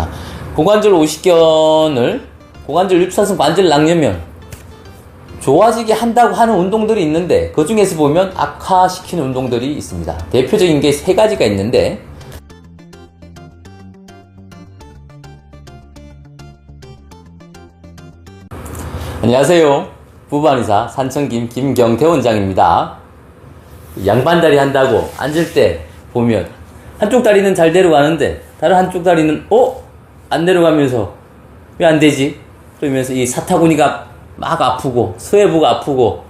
자, 고관절 오십견을 고관절 립사성 관절 낭염면 좋아지게 한다고 하는 운동들이 있는데 그 중에서 보면 악화시키는 운동들이 있습니다. 대표적인 게 세 가지가 있는데 안녕하세요. 부부한의사 산청김 김경태 원장입니다. 양반다리 한다고 앉을 때 보면 한쪽 다리는 잘 내려가는데 다른 한쪽 다리는 안 내려가면서 왜 안 되지? 그러면서 이 사타구니가 막 아프고 서해부가 아프고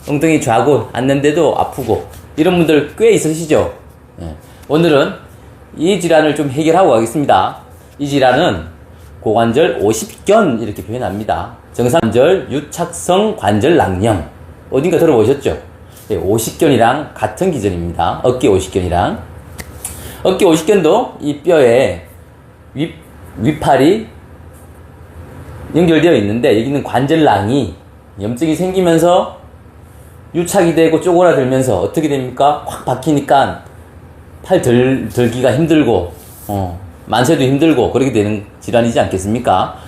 엉덩이 좌고 앉는데도 아프고 이런 분들 꽤 있으시죠? 네. 오늘은 이 질환을 좀 해결하고 가겠습니다. 이 질환은 고관절 오십견 이렇게 표현합니다. 정상관절 유착성 관절 낭염 어딘가 들어보셨죠? 네, 오십견이랑 같은 기전입니다. 어깨 오십견이랑 어깨 오십견도 이 뼈에 위팔이 연결되어 있는데 여기는 관절낭이 염증이 생기면서 유착이 되고 쪼그라들면서 어떻게 됩니까? 확 박히니까 팔 들기가 힘들고 만세도 힘들고 그렇게 되는 질환이지 않겠습니까?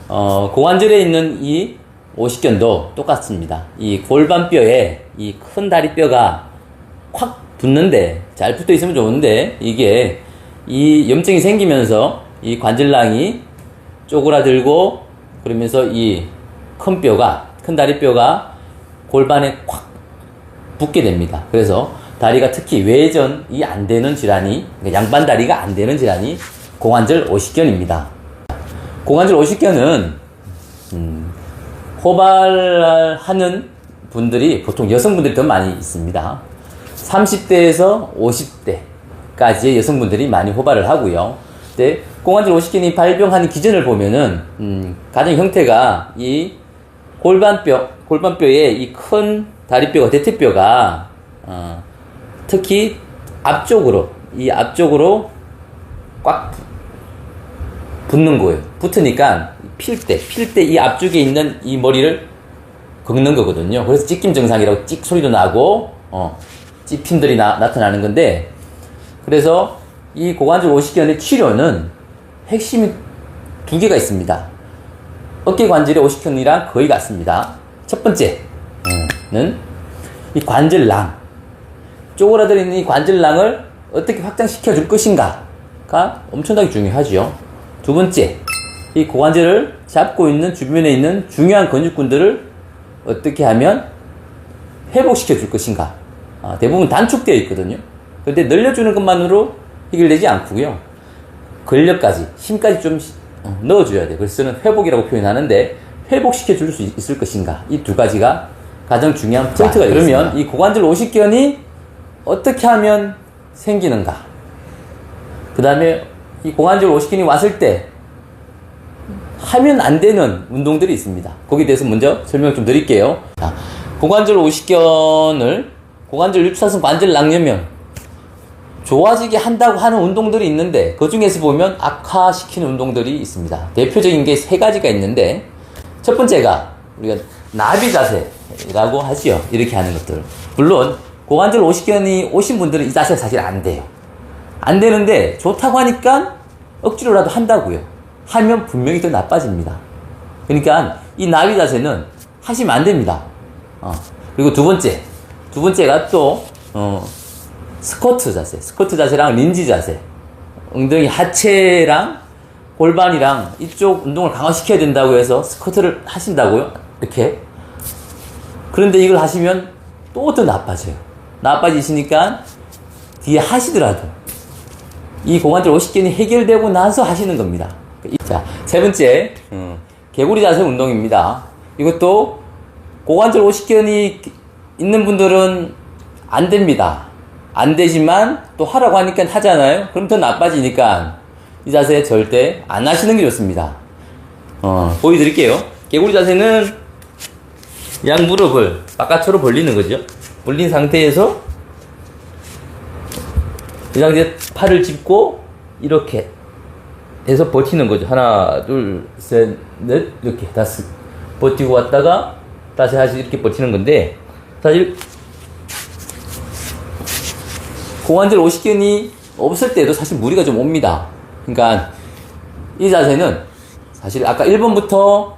고관절에 있는 이 오십견도 똑같습니다. 이 골반뼈에 이 큰 다리뼈가 확 붙는데 잘 붙어 있으면 좋은데 이게 이 염증이 생기면서 이 관절낭이 쪼그라들고 그러면서 이 큰 뼈가 큰 다리뼈가 골반에 콱 붙게 됩니다. 그래서 다리가 특히 외전이 안 되는 질환이 양반 다리가 안 되는 질환이 고관절 오십견입니다. 고관절 오십견은 호발하는 분들이 보통 여성분들이 더 많이 있습니다. 30대에서 50대까지의 여성분들이 많이 호발을 하고요. 근데 고관절 오십견이 발병하는 기전을 보면은 가장 형태가 이 골반뼈에 이 큰 다리뼈가 대퇴뼈가 특히 앞쪽으로 꽉 붙는 거예요. 붙으니까 필 때 이 앞쪽에 있는 이 머리를 긁는 거거든요. 그래서 찢김 증상이라고 찍 소리도 나고 찝힘들이 나타나는 건데 그래서 이 고관절 오십견의 치료는 핵심이 두 개가 있습니다. 어깨 관절의 오십견이랑 거의 같습니다. 첫 번째는 이 관절낭 쪼그라들어있는 이 관절낭을 어떻게 확장시켜 줄 것인가가 엄청나게 중요하죠. 두 번째, 이 고관절을 잡고 있는 주변에 있는 중요한 근육군들을 어떻게 하면 회복시켜 줄 것인가. 대부분 단축되어 있거든요. 그런데 늘려주는 것만으로 해결되지 않고요. 근력까지, 힘까지 좀 넣어줘야 돼요. 그래서 저는 회복이라고 표현하는데 회복시켜 줄 수 있을 것인가. 이 두 가지가 가장 중요한 포인트가 되겠습니다. 그러면 이 고관절 오십견이 어떻게 하면 생기는가. 그 다음에 이 고관절 오십견이 왔을 때 하면 안 되는 운동들이 있습니다. 거기에 대해서 먼저 설명 좀 드릴게요. 자, 고관절 오십견을 고관절 립사성 관절 낭염면 좋아지게 한다고 하는 운동들이 있는데 그 중에서 보면 악화시키는 운동들이 있습니다. 대표적인 게 세 가지가 있는데 첫 번째가 우리가 나비 자세라고 하지요. 이렇게 하는 것들. 물론 고관절 오십견이 오신 분들은 이 자세가 사실 안 돼요. 안 되는데 좋다고 하니까 억지로라도 한다고요. 하면 분명히 더 나빠집니다. 그러니까 이 나비 자세는 하시면 안 됩니다. 그리고 두 번째가 또 스쿼트 자세랑 린지 자세. 엉덩이 하체랑 골반이랑 이쪽 운동을 강화시켜야 된다고 해서 스쿼트를 하신다고요? 이렇게. 그런데 이걸 하시면 또 더 나빠져요. 나빠지시니까 뒤에 하시더라도 이 고관절 오십견이 해결되고 나서 하시는 겁니다. 자, 세 번째, 개구리 자세 운동입니다. 이것도 고관절 오십견이 있는 분들은 안 됩니다. 안 되지만 또 하라고 하니까 하잖아요. 그럼 더 나빠지니까 이 자세 절대 안 하시는 게 좋습니다. 보여드릴게요. 개구리 자세는 양 무릎을 바깥으로 벌리는 거죠. 벌린 상태에서 이 상태에 팔을 짚고 이렇게 해서 버티는 거죠. 하나, 둘, 셋, 넷, 이렇게 다섯 버티고 왔다가 다시 이렇게 버티는 건데 사실 고관절 오십견이 없을 때도 사실 무리가 좀 옵니다. 그러니까 이 자세는 사실 아까 1번부터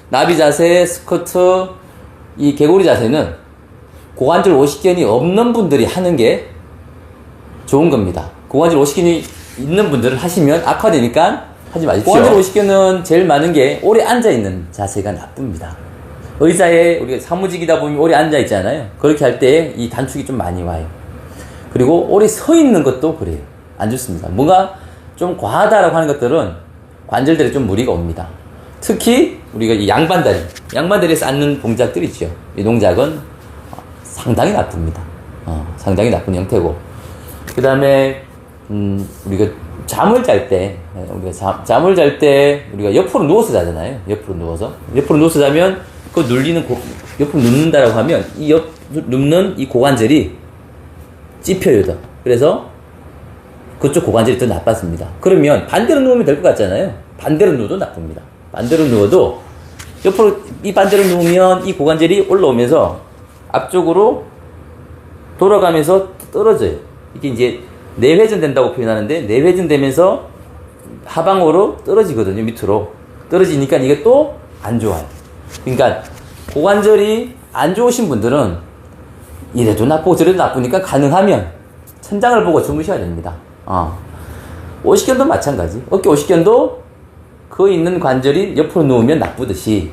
나비 자세, 스쿼트, 이 개구리 자세는 고관절 오십견이 없는 분들이 하는 게 좋은 겁니다. 고관절 오십견이 있는 분들은 하시면 악화되니까 하지 마십시오. 고관절 오십견은 제일 많은 게 오래 앉아있는 자세가 나쁩니다. 의자에 우리가 사무직이다 보면 오래 앉아있잖아요. 그렇게 할 때 이 단축이 좀 많이 와요. 그리고 오래 서 있는 것도 그래요. 안 좋습니다. 뭔가 좀 과하다라고 하는 것들은 관절들에 좀 무리가 옵니다. 특히 우리가 이 양반다리에서 앉는 동작들 있죠. 이 동작은 상당히 나쁩니다. 상당히 나쁜 형태고. 그 다음에 우리가 잠을 잘 때 우리가 옆으로 누워서 자잖아요. 옆으로 누워서 자면 그 눌리는 옆으로 눕는다라고 하면 이 눕는 이 고관절이 찝혀요. 더. 그래서 그쪽 고관절이 더 나빴습니다. 그러면 반대로 누우면 될 것 같잖아요. 반대로 누워도 나쁩니다. 반대로 누워도 옆으로 이 반대로 누우면 이 고관절이 올라오면서 앞쪽으로 돌아가면서 떨어져요. 이게 이제 내회전 된다고 표현하는데 내회전 되면서 하방으로 떨어지거든요. 밑으로 떨어지니까 이게 또 안 좋아요. 그러니까 고관절이 안 좋으신 분들은 이래도 나쁘고 저래도 나쁘니까 가능하면 천장을 보고 주무셔야 됩니다. 오십견도 마찬가지. 어깨 오십견도 그 있는 관절이 옆으로 누우면 나쁘듯이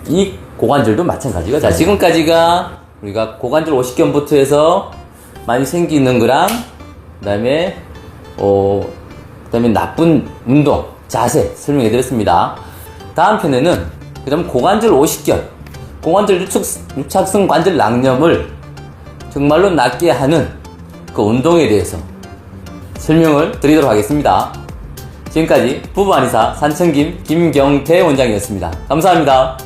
이 고관절도 마찬가지가. 자, 지금까지가 우리가 고관절 오십견부터 해서 많이 생기는 거랑 그다음에 나쁜 운동, 자세 설명해 드렸습니다. 다음 편에는 그다음 고관절 오십견, 고관절 유착성 관절 낭염을 정말로 낫게 하는 그 운동에 대해서 설명을 드리도록 하겠습니다. 지금까지 부부 한의사 산천김 김경태 원장이었습니다. 감사합니다.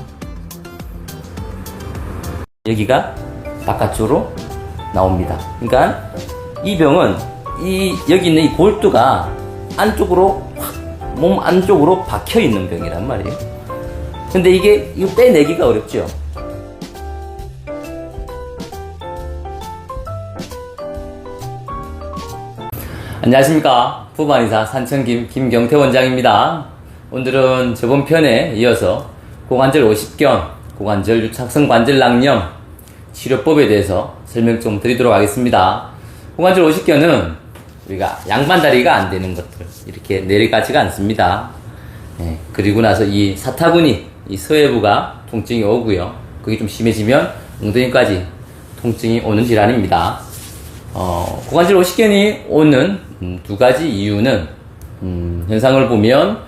여기가 바깥쪽으로 나옵니다. 그러니까 이 병은 여기 있는 이 골두가 안쪽으로 몸 안쪽으로 박혀 있는 병이란 말이에요. 근데 이거 빼내기가 어렵죠. 안녕하십니까. 부부한의사 산천김 김경태 원장입니다. 오늘은 저번 편에 이어서 고관절 오십견, 고관절 유착성 관절 낭염 치료법에 대해서 설명 좀 드리도록 하겠습니다. 고관절 오십견은 우리가 양반다리가 안 되는 것들, 이렇게 내려가지가 않습니다. 그리고 나서 이 사타구니, 이 서해부가 통증이 오고요. 그게 좀 심해지면 엉덩이까지 통증이 오는 질환입니다. 고관절 오십견이 오는 두 가지 이유는 현상을 보면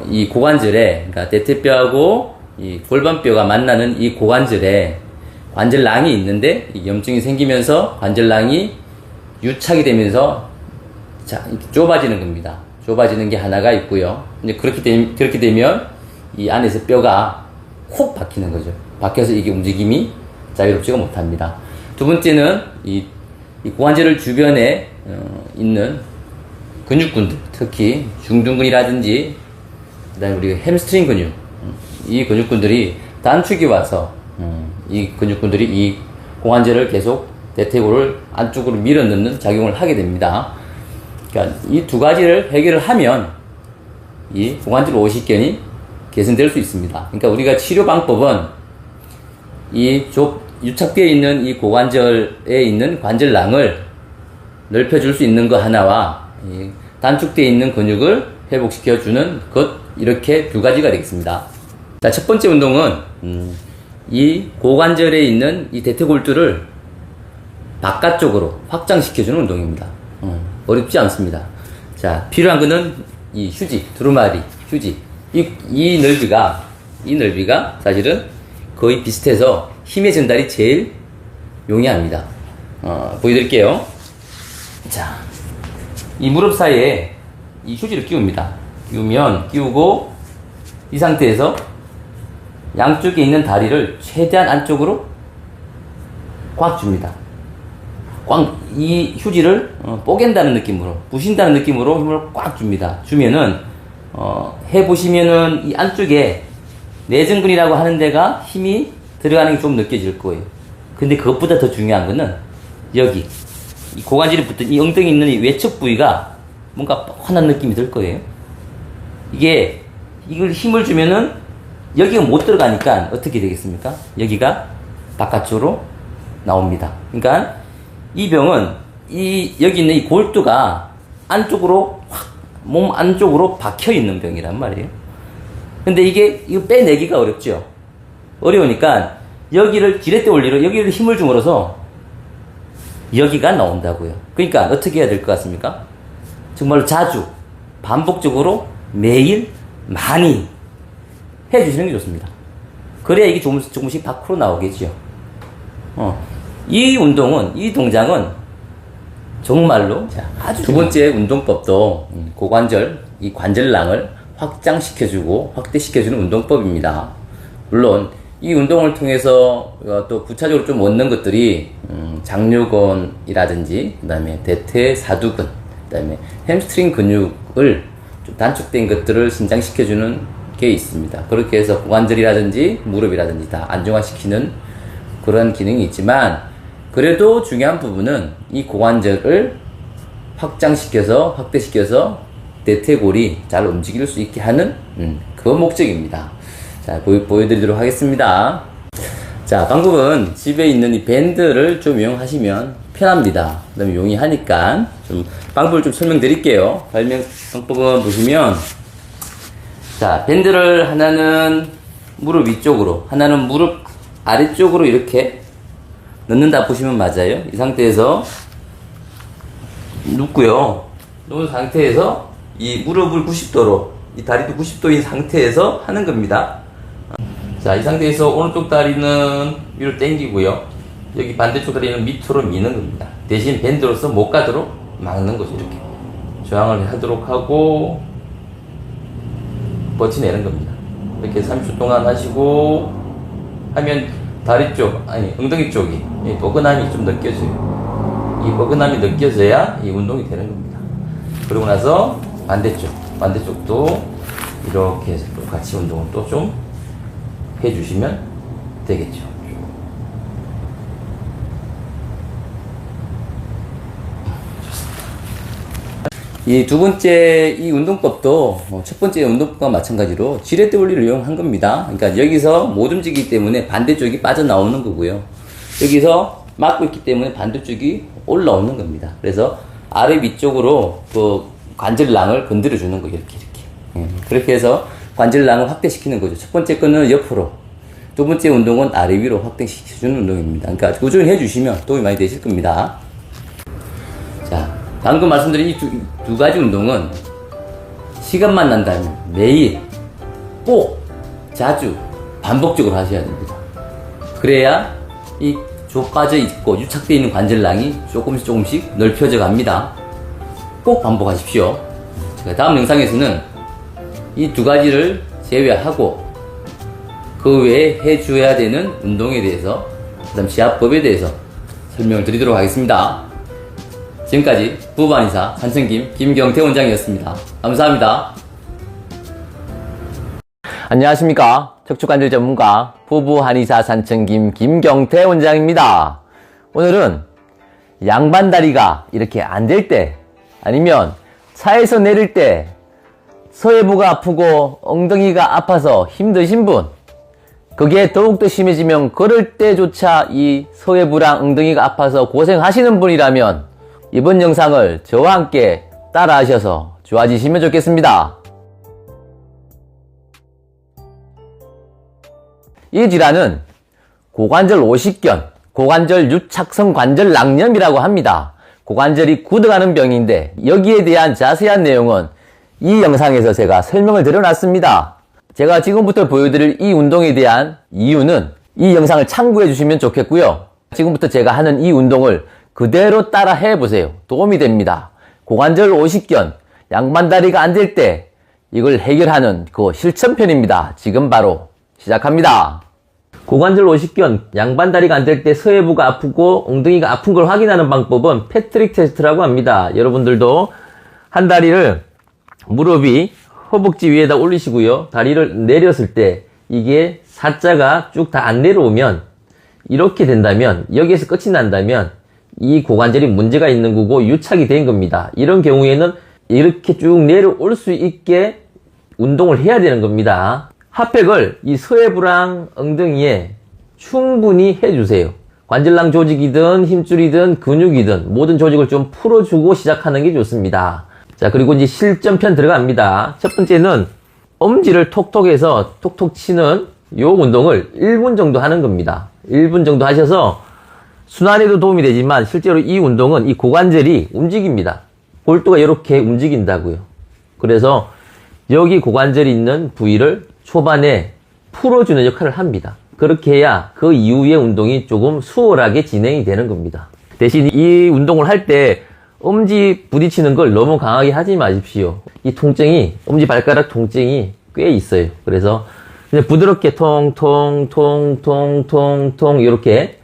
이 고관절에, 그러니까 대퇴뼈하고 이 골반뼈가 만나는 이 고관절에 관절낭이 있는데 이 염증이 생기면서 관절낭이 유착이 되면서 좁아지는 겁니다. 좁아지는 게 하나가 있고요. 이제 그렇게 되면 이 안에서 뼈가 콕 박히는 거죠. 박혀서 이게 움직임이 자유롭지가 못합니다. 두 번째는 이 고관절 주변에 있는 근육군들, 특히 중둔근이라든지 그다음에 우리가 햄스트링 근육, 이 근육군들이 단축이 와서 이 근육군들이 이 고관절을 계속 대퇴골을 안쪽으로 밀어넣는 작용을 하게 됩니다. 그러니까 이 두 가지를 해결을 하면 이 고관절 오십견이 개선될 수 있습니다. 그러니까 우리가 치료 방법은 이 유착되어 있는 이 고관절에 있는 관절낭을 넓혀줄 수 있는 것 하나와 단축되어 있는 근육을 회복시켜주는 것, 이렇게 두 가지가 되겠습니다. 자, 첫 번째 운동은 이 고관절에 있는 이 대퇴골두를 바깥쪽으로 확장시켜주는 운동입니다. 어렵지 않습니다. 자, 필요한 거는 이 휴지, 두루마리, 휴지. 이 넓이가 사실은 거의 비슷해서 힘의 전달이 제일 용이합니다. 보여드릴게요. 자, 이 무릎 사이에 이 휴지를 끼웁니다. 끼우고 이 상태에서 양쪽에 있는 다리를 최대한 안쪽으로 꽉 줍니다. 이 휴지를 뽀갠다는 느낌으로, 부신다는 느낌으로 힘을 꽉 줍니다. 주면은 해보시면은 이 안쪽에 내전근이라고 하는 데가 힘이 들어가는 게 좀 느껴질 거예요. 근데 그것보다 더 중요한 거는 여기 이 고관절이 붙은 이 엉덩이 있는 이 외측 부위가 뭔가 뻔한 느낌이 들 거예요. 이걸 힘을 주면은 여기가 못 들어가니까 어떻게 되겠습니까? 여기가 바깥쪽으로 나옵니다. 그러니까 이 병은 여기 있는 이 골두가 안쪽으로 몸 안쪽으로 박혀 있는 병이란 말이에요. 근데 이거 빼내기가 어렵죠. 어려우니까 여기를 지렛대 원리로 여기를 힘을 줌으로써 여기가 나온다고요. 그러니까 어떻게 해야 될 것 같습니까? 정말로 자주 반복적으로 매일 많이 해주시는 게 좋습니다. 그래야 이게 조금씩 밖으로 나오겠죠. 이 동작은 정말로 아주 두 번째 운동법도 고관절, 이 관절낭을 확장시켜주고 확대시켜주는 운동법입니다. 물론 이 운동을 통해서 또 부차적으로 좀 얻는 것들이 장요근이라든지 그 다음에 대퇴사두근, 그 다음에 햄스트링 근육을 좀 단축된 것들을 신장시켜주는 게 있습니다. 그렇게 해서 고관절이라든지 무릎이라든지 다 안정화시키는 그런 기능이 있지만, 그래도 중요한 부분은 이 고관절을 확장시켜서 확대시켜서 대퇴골이 잘 움직일 수 있게 하는 그 목적입니다. 자, 보여드리도록 하겠습니다. 자, 방법은 집에 있는 이 밴드를 좀 이용하시면 편합니다. 그 다음에 용이하니까 좀 방법을 좀 설명드릴게요. 방법은 보시면, 자, 밴드를 하나는 무릎 위쪽으로, 하나는 무릎 아래쪽으로 이렇게 넣는다 보시면 맞아요. 이 상태에서 눕고요. 놓은 상태에서 이 무릎을 90도로, 이 다리도 90도인 상태에서 하는 겁니다. 자, 이 상태에서 오른쪽 다리는 위로 당기고요. 여기 반대쪽 다리는 밑으로 미는 겁니다. 대신 밴드로서 못 가도록 막는 거죠. 이렇게 저항을 하도록 하고 버티내는 겁니다. 이렇게 30초 동안 하시고 하면 다리 쪽, 아니 엉덩이 쪽이 이 뻐근함이 좀 느껴져요. 이 뻐근함이 느껴져야 이 운동이 되는 겁니다. 그러고 나서 반대쪽도 이렇게 해서 또 같이 운동을 또 좀 해주시면 되겠죠. 이 두 번째 이 운동법도 첫 번째 운동법과 마찬가지로 지렛대 원리를 이용한 겁니다. 그러니까 여기서 못 움직이기 때문에 반대쪽이 빠져나오는 거고요. 여기서 막고 있기 때문에 반대쪽이 올라오는 겁니다. 그래서 아래 위쪽으로 그 관절낭을 건드려 주는 거예요. 이렇게. 그렇게 해서 관절낭을 확대시키는 거죠. 첫 번째 거는 옆으로, 두 번째 운동은 아래 위로 확대시켜주는 운동입니다. 그러니까 꾸준히 해주시면 도움이 많이 되실 겁니다. 자, 방금 말씀드린 이 두 가지 운동은 시간만 난다면 매일 꼭 자주 반복적으로 하셔야 됩니다. 그래야 이 좁아져 있고 유착되어 있는 관절낭이 조금씩 넓혀져 갑니다. 꼭 반복하십시오. 제가 다음 영상에서는 이 두 가지를 제외하고 그 외에 해줘야 되는 운동에 대해서, 그 다음 지압법에 대해서 설명을 드리도록 하겠습니다. 지금까지 부부한의사 산천김 김경태 원장이었습니다. 감사합니다. 안녕하십니까. 척추관절 전문가 부부한의사 산천김 김경태 원장입니다. 오늘은 양반다리가 이렇게 안 될 때, 아니면 차에서 내릴 때 서해부가 아프고 엉덩이가 아파서 힘드신 분, 그게 더욱더 심해지면 걸을 때조차 이 서해부랑 엉덩이가 아파서 고생하시는 분이라면 이번 영상을 저와 함께 따라 하셔서 좋아지시면 좋겠습니다. 이 질환은 고관절 오십견, 고관절 유착성 관절 낭염이라고 합니다. 고관절이 굳어가는 병인데, 여기에 대한 자세한 내용은 이 영상에서 제가 설명을 드려놨습니다. 제가 지금부터 보여드릴 이 운동에 대한 이유는 이 영상을 참고해 주시면 좋겠고요. 지금부터 제가 하는 이 운동을 그대로 따라 해보세요. 도움이 됩니다. 고관절 오십견, 양반다리가 안 될 때 이걸 해결하는 그 실천편입니다. 지금 바로 시작합니다. 고관절 오십견, 양반다리가 안 될 때 서해부가 아프고 엉덩이가 아픈 걸 확인하는 방법은 패트릭 테스트라고 합니다. 여러분들도 한 다리를 무릎이 허벅지 위에다 올리시고요. 다리를 내렸을 때 이게 사자가 쭉 다 안 내려오면, 이렇게 된다면, 여기에서 끝이 난다면 이 고관절이 문제가 있는 거고 유착이 된 겁니다. 이런 경우에는 이렇게 쭉 내려올 수 있게 운동을 해야 되는 겁니다. 핫팩을 이 서해부랑 엉덩이에 충분히 해주세요. 관절낭 조직이든 힘줄이든 근육이든 모든 조직을 좀 풀어주고 시작하는 게 좋습니다. 자, 그리고 이제 실전편 들어갑니다. 첫 번째는 엄지를 톡톡해서 톡톡 치는 요 운동을 1분 정도 하는 겁니다. 1분 정도 하셔서 순환에도 도움이 되지만 실제로 이 운동은 이 고관절이 움직입니다. 골두가 이렇게 움직인다고요. 그래서 여기 고관절이 있는 부위를 초반에 풀어주는 역할을 합니다. 그렇게 해야 그 이후의 운동이 조금 수월하게 진행이 되는 겁니다. 대신 이 운동을 할 때 엄지 부딪히는 걸 너무 강하게 하지 마십시오. 이 통증이, 엄지발가락 통증이 꽤 있어요. 그래서 그냥 부드럽게 통통통통통통 이렇게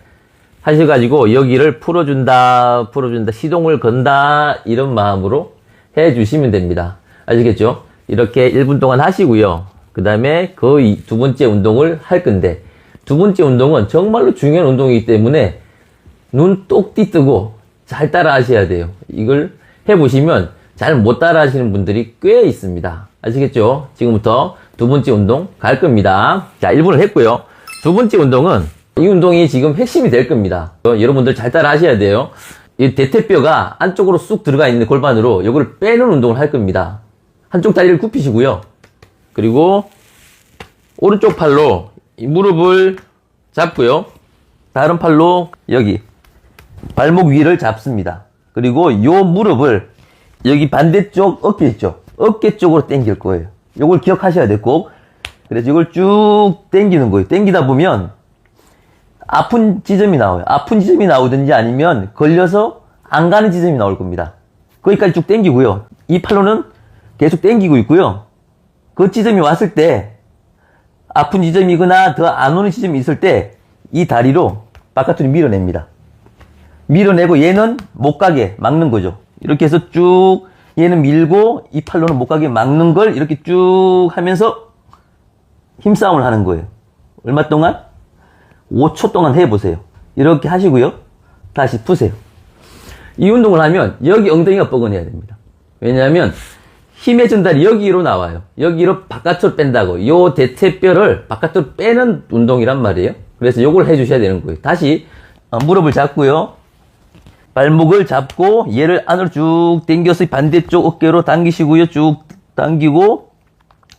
하셔가지고 여기를 풀어준다, 시동을 건다 이런 마음으로 해주시면 됩니다. 아시겠죠? 이렇게 1분 동안 하시고요. 그 다음에 그 두 번째 운동을 할 건데 두 번째 운동은 정말로 중요한 운동이기 때문에 눈 똑띠 뜨고 잘 따라 하셔야 돼요. 이걸 해보시면 잘 못 따라 하시는 분들이 꽤 있습니다. 아시겠죠? 지금부터 두 번째 운동 갈 겁니다. 자, 1분을 했고요. 두 번째 운동은 이 운동이 지금 핵심이 될 겁니다. 여러분들 잘 따라 하셔야 돼요. 이 대퇴뼈가 안쪽으로 쑥 들어가 있는 골반으로 이걸 빼는 운동을 할 겁니다. 한쪽 다리를 굽히시고요. 그리고 오른쪽 팔로 이 무릎을 잡고요. 다른 팔로 여기 발목 위를 잡습니다. 그리고 요 무릎을 여기 반대쪽 어깨 있죠? 어깨 쪽으로 당길 거예요. 요걸 기억하셔야 돼요, 꼭. 그래서 이걸 쭉 당기는 거예요. 당기다 보면 아픈 지점이 나와요. 아픈 지점이 나오든지 아니면 걸려서 안 가는 지점이 나올 겁니다. 거기까지 쭉 당기고요. 이 팔로는 계속 당기고 있고요. 그 지점이 왔을 때 아픈 지점이거나 더 안 오는 지점이 있을 때 이 다리로 바깥으로 밀어냅니다. 밀어내고 얘는 못 가게 막는 거죠. 이렇게 해서 쭉 얘는 밀고 이 팔로는 못 가게 막는 걸 이렇게 쭉 하면서 힘싸움을 하는 거예요. 얼마 동안? 5초 동안 해보세요. 이렇게 하시고요. 다시 푸세요. 이 운동을 하면 여기 엉덩이가 뻐근해야 됩니다. 왜냐하면 힘의 전달이 여기로 나와요. 여기로 바깥으로 뺀다고. 요 대퇴뼈를 바깥으로 빼는 운동이란 말이에요. 그래서 요걸 해주셔야 되는 거예요. 다시 무릎을 잡고요. 발목을 잡고 얘를 안으로 쭉 당겨서 반대쪽 어깨로 당기시고요. 쭉 당기고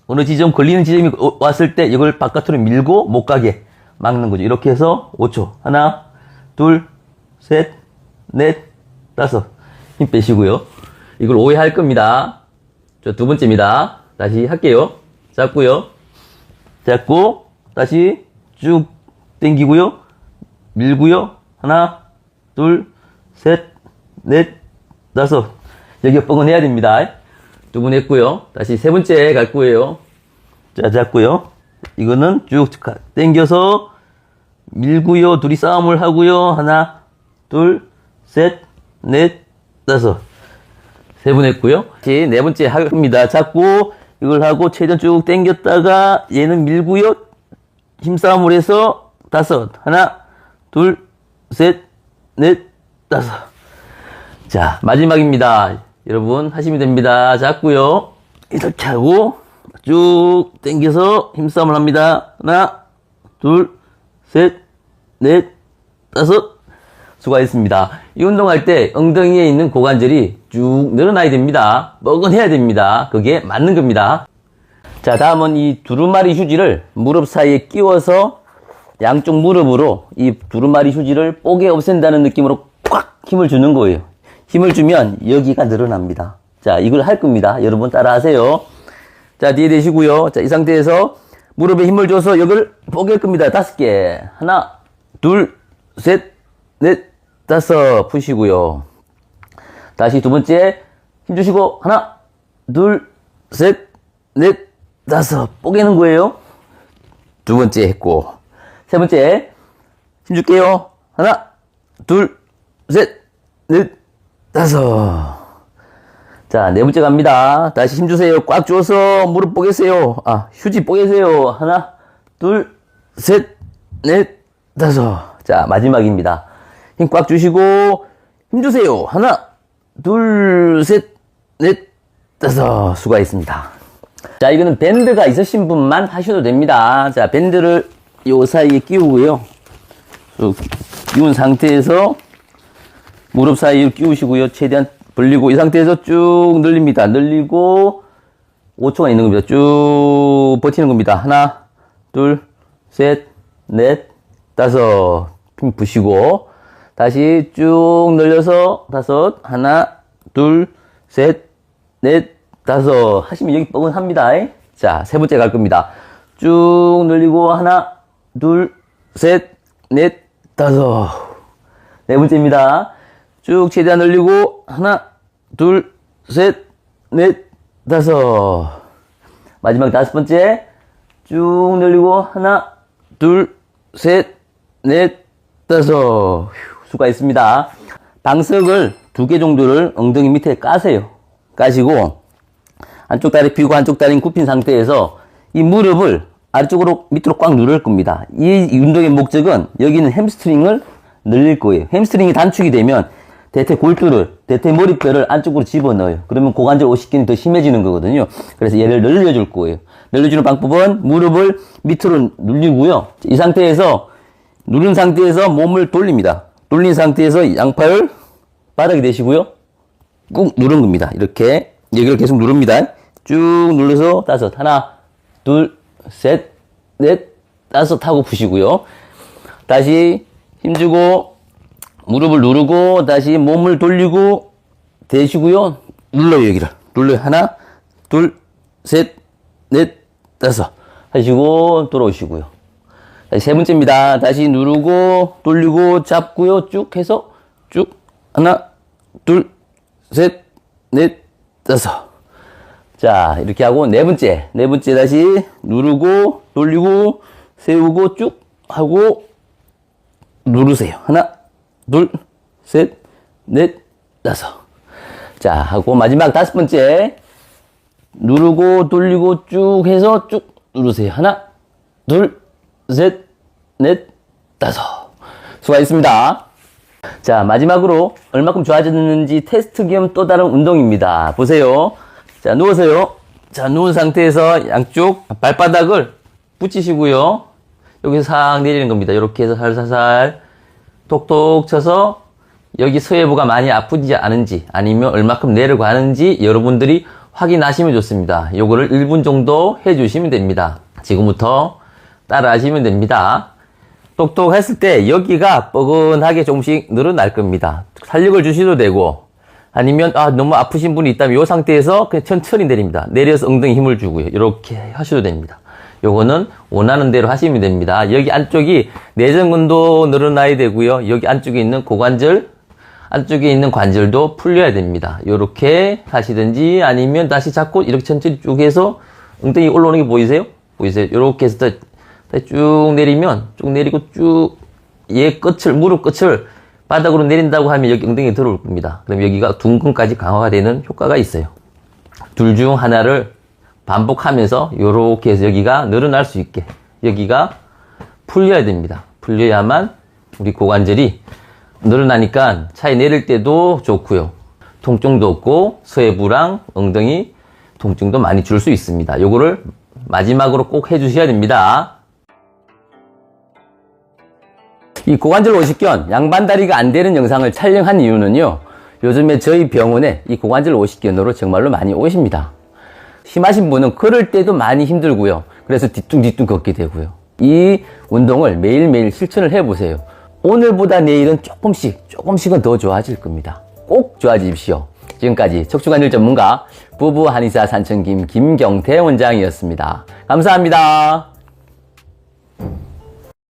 어느 지점 걸리는 지점이 왔을 때 이걸 바깥으로 밀고 못 가게 막는 거죠. 이렇게 해서 5초. 하나, 둘, 셋, 넷, 다섯. 힘 빼시고요. 이걸 오해할 겁니다. 저 두 번째입니다. 다시 할게요. 잡고요. 잡고 다시 쭉 당기고요. 밀고요. 하나, 둘, 셋, 넷, 다섯. 여기 뻐근해야 됩니다. 두 번 했고요. 다시 세 번째 갈 거예요. 자, 잡고요. 이거는 쭉 당겨서 밀고요. 둘이 싸움을 하고요. 하나, 둘, 셋, 넷, 다섯. 세 번 했고요. 다시 네 번째 합니다. 잡고 이걸 하고 최대한 쭉 당겼다가 얘는 밀고요. 힘싸움을 해서 다섯. 하나, 둘, 셋, 넷, 다섯. 자, 마지막입니다. 여러분 하시면 됩니다. 잡고요. 이렇게 하고 쭉 당겨서 힘싸움을 합니다. 하나, 둘, 셋, 넷, 다섯. 수고하셨습니다. 이 운동할 때 엉덩이에 있는 고관절이 쭉 늘어나야 됩니다. 뻐근해야 됩니다. 그게 맞는 겁니다. 자, 다음은 이 두루마리 휴지를 무릎 사이에 끼워서 양쪽 무릎으로 이 두루마리 휴지를 뽀개 없앤다는 느낌으로 꽉 힘을 주는 거예요. 힘을 주면 여기가 늘어납니다. 자, 이걸 할 겁니다. 여러분 따라 하세요. 자, 뒤에 대시고요. 자, 이 상태에서 무릎에 힘을 줘서 이걸 뽀갤 겁니다. 5개. 하나, 둘, 셋, 넷, 다섯. 푸시고요. 다시 두 번째 힘 주시고 하나, 둘, 셋, 넷, 다섯. 뽀개는 거예요. 두 번째 했고 세 번째 힘 줄게요. 하나, 둘, 셋, 넷, 다섯. 자, 네 번째 갑니다. 다시 힘 주세요. 꽉 줘서 무릎 뽀개세요. 휴지 뽀개세요. 하나, 둘, 셋, 넷, 다섯. 자, 마지막입니다. 힘 꽉 주시고 힘 주세요. 하나, 둘, 셋, 넷, 다섯. 수고하셨습니다. 자, 이거는 밴드가 있으신 분만 하셔도 됩니다. 자, 밴드를 요 사이에 끼우고요. 쭉 끼운 상태에서 무릎 사이에 끼우시고요. 최대한 벌리고 이 상태에서 쭉 늘립니다. 늘리고 5초간 있는 겁니다. 쭉 버티는 겁니다. 하나, 둘, 셋, 넷, 다섯. 힘 부시고 다시 쭉 늘려서 다섯. 하나, 둘, 셋, 넷, 다섯. 하시면 여기 뻐근합니다. 자, 세 번째 갈 겁니다. 쭉 늘리고 하나, 둘, 셋, 넷, 다섯. 네 번째입니다. 쭉 최대한 늘리고 하나, 둘, 셋, 넷, 다섯. 마지막 다섯 번째. 쭉 늘리고 하나, 둘, 셋, 넷, 다섯. 수고했습니다. 방석을 2개 정도를 엉덩이 밑에 까세요. 까시고 한쪽 다리 펴고 한쪽 다리는 굽힌 상태에서 이 무릎을 아래쪽으로 밑으로 꽉 누를 겁니다. 이 운동의 목적은 여기는 햄스트링을 늘릴 거예요. 햄스트링이 단축이 되면 대퇴 골두를, 대퇴 머리뼈를 안쪽으로 집어넣어요. 그러면 고관절 오십근이 더 심해지는 거거든요. 그래서 얘를 늘려줄 거예요. 늘려주는 방법은 무릎을 밑으로 눌리고요. 이 상태에서 누른 상태에서 몸을 돌립니다. 돌린 상태에서 양팔을 바닥에 대시고요. 꾹 누른 겁니다. 이렇게 여기를 계속 누릅니다. 쭉 눌러서 다섯. 하나, 둘, 셋, 넷, 다섯 하고 푸시고요. 다시 힘주고 무릎을 누르고 다시 몸을 돌리고 대시고요. 눌러요. 여기를 눌러요. 하나, 둘, 셋, 넷, 다섯 하시고 돌아오시고요. 다시 세 번째입니다. 다시 누르고 돌리고 잡고요. 쭉 해서 쭉 하나, 둘, 셋, 넷, 다섯. 자, 이렇게 하고 네 번째 다시 누르고 돌리고 세우고 쭉 하고 누르세요. 하나, 둘, 셋, 넷, 다섯. 자, 하고 마지막 다섯 번째 누르고 돌리고 쭉 해서 쭉 누르세요. 하나, 둘, 셋, 넷, 다섯. 수고하셨습니다. 자, 마지막으로 얼마큼 좋아졌는지 테스트 겸 또 다른 운동입니다. 보세요. 자, 누워서요. 자, 누운 상태에서 양쪽 발바닥을 붙이시고요. 여기서 싹 내리는 겁니다. 이렇게 해서 살살살 톡톡 쳐서 여기 서해부가 많이 아프지 않은지 아니면 얼마큼 내려가는지 여러분들이 확인하시면 좋습니다. 요거를 1분 정도 해주시면 됩니다. 지금부터 따라 하시면 됩니다. 똑똑 했을 때 여기가 뻐근하게 조금씩 늘어날 겁니다. 탄력을 주셔도 되고 아니면 너무 아프신 분이 있다면 이 상태에서 그냥 천천히 내립니다. 내려서 엉덩이 힘을 주고요. 이렇게 하셔도 됩니다. 요거는 원하는 대로 하시면 됩니다. 여기 안쪽이 내전근도 늘어나야 되고요. 여기 안쪽에 있는 고관절, 안쪽에 있는 관절도 풀려야 됩니다. 요렇게 하시든지 아니면 다시 잡고 이렇게 천천히 쭉 해서 엉덩이 올라오는 게 보이세요? 보이세요? 요렇게 해서 쭉 내리면 쭉 내리고 쭉 얘 끝을 무릎 끝을 바닥으로 내린다고 하면 여기 엉덩이에 들어올 겁니다. 그럼 여기가 둔근까지 강화가 되는 효과가 있어요. 둘 중 하나를 반복하면서 요렇게 해서 여기가 늘어날 수 있게 여기가 풀려야 됩니다. 풀려야만 우리 고관절이 늘어나니까 차에 내릴 때도 좋고요. 통증도 없고 서해부랑 엉덩이 통증도 많이 줄 수 있습니다. 요거를 마지막으로 꼭 해주셔야 됩니다. 이 고관절 오십견 양반다리가 안 되는 영상을 촬영한 이유는요. 요즘에 저희 병원에 이 고관절 오십견으로 정말로 많이 오십니다. 심하신 분은 걸을 때도 많이 힘들고요. 그래서 뒤뚱뒤뚱 걷게 되고요. 이 운동을 매일매일 실천을 해보세요. 오늘보다 내일은 조금씩은 더 좋아질 겁니다. 꼭 좋아지십시오. 지금까지 척추관절 전문가 부부 한의사 산천김 김경태 원장이었습니다. 감사합니다.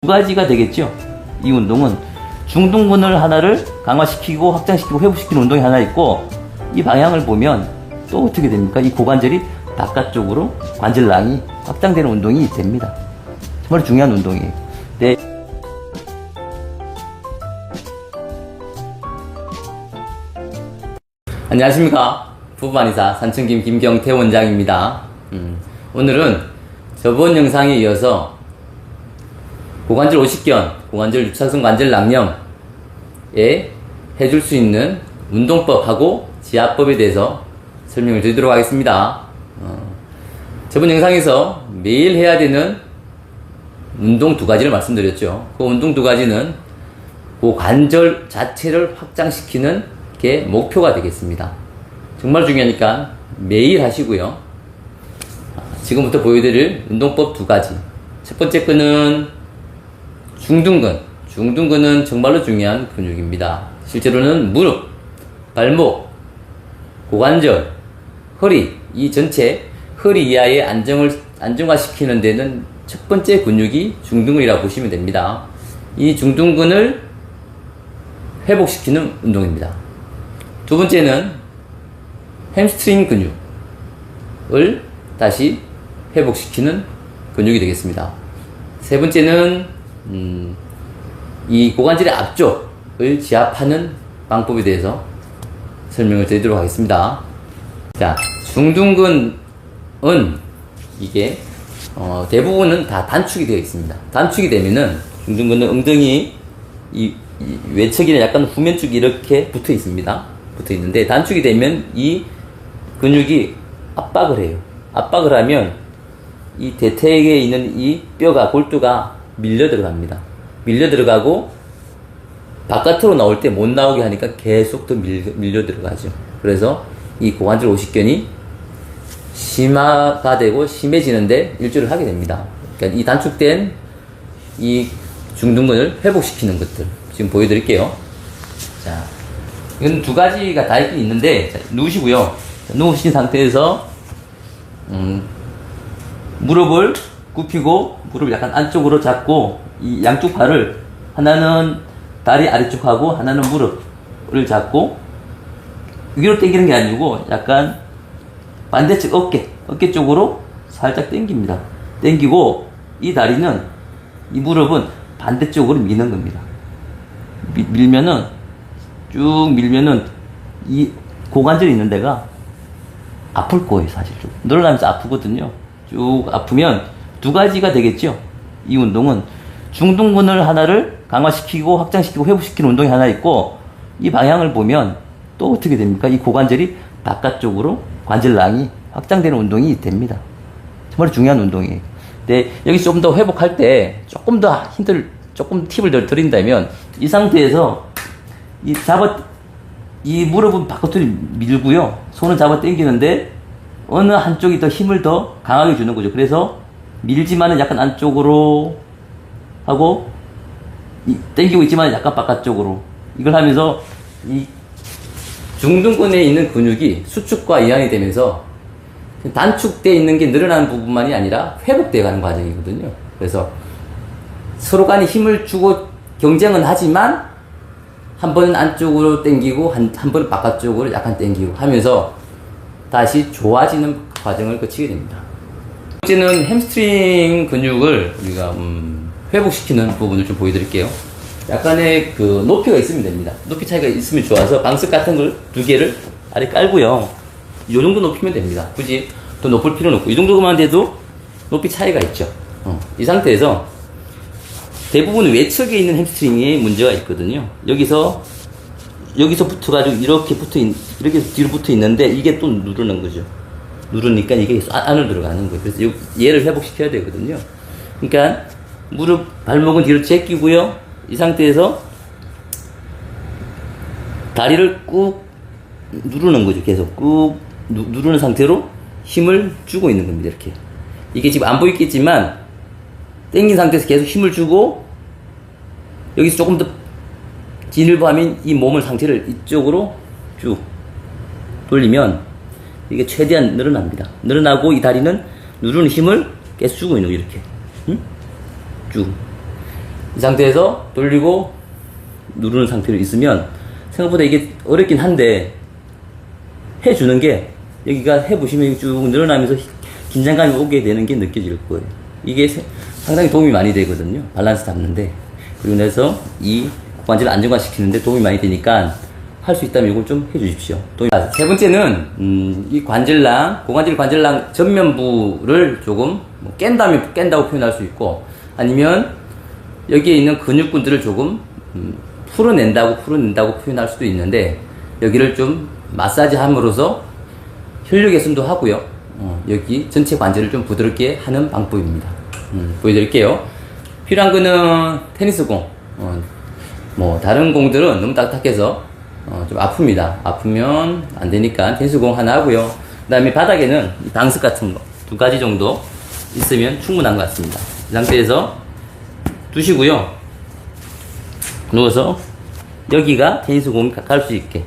두 가지가 되겠죠. 이 운동은 중둔근을 하나를 강화시키고 확장시키고 회복시키는 운동이 하나 있고 이 방향을 보면 또 어떻게 됩니까? 이 고관절이 바깥쪽으로 관절낭이 확장되는 운동이 됩니다. 정말 중요한 운동이에요. 네. 안녕하십니까. 부부한의사 산천김 김경태 원장입니다. 오늘은 저번 영상에 이어서 고관절 오십견, 고관절 유착성 관절 낭염에 해줄 수 있는 운동법하고 지압법에 대해서 설명을 드리도록 하겠습니다. 저번 영상에서 매일 해야 되는 운동 2가지를 말씀드렸죠. 그 운동 2가지는 그 관절 자체를 확장시키는 게 목표가 되겠습니다. 정말 중요하니까 매일 하시고요. 지금부터 보여드릴 운동법 2가지. 첫 번째 거는 중둔근. 중둔근은 정말로 중요한 근육입니다. 실제로는 무릎, 발목, 고관절, 허리, 이 전체 허리 이하의 안정화시키는 데는 첫 번째 근육이 중둔근이라고 보시면 됩니다. 이 중둔근을 회복시키는 운동입니다. 두 번째는 햄스트링 근육을 다시 회복시키는 근육이 되겠습니다. 세 번째는 이 고관절의 앞쪽을 지압하는 방법에 대해서 설명을 드리도록 하겠습니다. 자, 중둔근은 이게 대부분은 다 단축이 되어 있습니다. 단축이 되면은 중둔근은 엉덩이 이 외척이나 약간 후면 쪽이 이렇게 붙어 있습니다. 붙어 있는데 단축이 되면 이 근육이 압박을 해요. 압박을 하면 이 대퇴에 있는 이 뼈가 골두가 밀려 들어갑니다. 밀려 들어가고 바깥으로 나올 때 못 나오게 하니까 계속 더 밀려 들어가죠. 그래서 이 고관절 오십견이 심화가 되고 심해지는데 일조를 하게 됩니다. 그러니까 이 단축된 이 중둔근을 회복시키는 것들 지금 보여드릴게요. 자, 이건 2가지가 다 있긴 있는데, 자, 누우시고요. 자, 누우신 상태에서 무릎을 굽히고 무릎을 약간 안쪽으로 잡고 이 양쪽 발을 하나는 다리 아래쪽하고 하나는 무릎을 잡고 위로 당기는 게 아니고 약간 반대쪽 어깨 쪽으로 살짝 당깁니다. 당기고 이 다리는 이 무릎은 반대쪽으로 미는 겁니다. 밀면은 쭉 밀면은 이 고관절이 있는 데가 아플 거예요. 사실 좀 늘어나면서 아프거든요. 쭉 아프면 2가지가 되겠죠. 이 운동은 중둔근을 하나를 강화시키고 확장시키고 회복시키는 운동이 하나 있고, 이 방향을 보면 또 어떻게 됩니까? 이 고관절이 바깥쪽으로 관절낭이 확장되는 운동이 됩니다. 정말 중요한 운동이에요. 근데 여기서 조금 더 회복할 때 조금 더 조금 팁을 더 드린다면, 이 상태에서 이 무릎은 바깥으로 밀고요. 손은 잡아 당기는데 어느 한쪽이 더 힘을 더 강하게 주는 거죠. 그래서 밀지만은 약간 안쪽으로 하고 당기고 있지만 약간 바깥쪽으로, 이걸 하면서 이 중둔근에 있는 근육이 수축과 이완이 되면서 단축되어 있는 게 늘어나는 부분만이 아니라 회복되어 가는 과정이거든요. 그래서 서로 간에 힘을 주고 경쟁은 하지만 한 번은 안쪽으로 당기고 한 번은 바깥쪽으로 약간 당기고 하면서 다시 좋아지는 과정을 거치게 됩니다. 번째는 햄스트링 근육을 우리가 회복시키는 부분을 좀 보여드릴게요. 약간의 그 높이가 있으면 됩니다. 높이 차이가 있으면 좋아서 방석 같은 걸 2개를 아래 깔고요. 이 정도 높이면 됩니다. 굳이 더 높을 필요는 없고, 이 정도만 돼도 높이 차이가 있죠. 이 상태에서 대부분 외척에 있는 햄스트링에 문제가 있거든요. 여기서 붙어가지고 이렇게 뒤로 붙어 있는데 이게 또 누르는 거죠. 누르니까 이게 안으로 들어가는 거예요. 그래서 얘를 회복시켜야 되거든요. 그러니까 무릎, 발목은 뒤로 제끼고요. 이 상태에서 다리를 꾹 누르는 거죠. 계속 꾹 누르는 상태로 힘을 주고 있는 겁니다. 이렇게. 이게 지금 안 보이겠지만 당긴 상태에서 계속 힘을 주고 여기서 조금 더 진일보하면 이 몸을 상태를 이쪽으로 쭉 돌리면 이게 최대한 늘어납니다. 늘어나고 이 다리는 누르는 힘을 계속 주고 있는 거예요. 이렇게. 쭉. 이 상태에서 돌리고 누르는 상태로 있으면 생각보다 이게 어렵긴 한데 해주는 게 여기가 해보시면 쭉 늘어나면서 긴장감이 오게 되는 게 느껴질 거예요. 이게 상당히 도움이 많이 되거든요. 밸런스 잡는데. 그리고 나서 이 고관절을 안정화시키는데 도움이 많이 되니까 할 수 있다면 이걸 좀 해주십시오. 세 번째는 이 관절낭, 고관절 관절낭 전면부를 조금 깬다고 표현할 수 있고, 아니면 여기에 있는 근육군들을 조금 풀어낸다고 표현할 수도 있는데, 여기를 좀 마사지 함으로써 혈류 개선도 하고요. 여기 전체 관절을 좀 부드럽게 하는 방법입니다. 보여드릴게요. 필요한 거는 테니스공. 뭐 다른 공들은 너무 딱딱해서 좀 아픕니다. 아프면 안 되니까 테니스공 하나 하고요. 그 다음에 바닥에는 방석 같은 거 2가지 정도 있으면 충분한 것 같습니다. 이 상태에서 두시고요. 누워서 여기가 테니스공이 갈 수 있게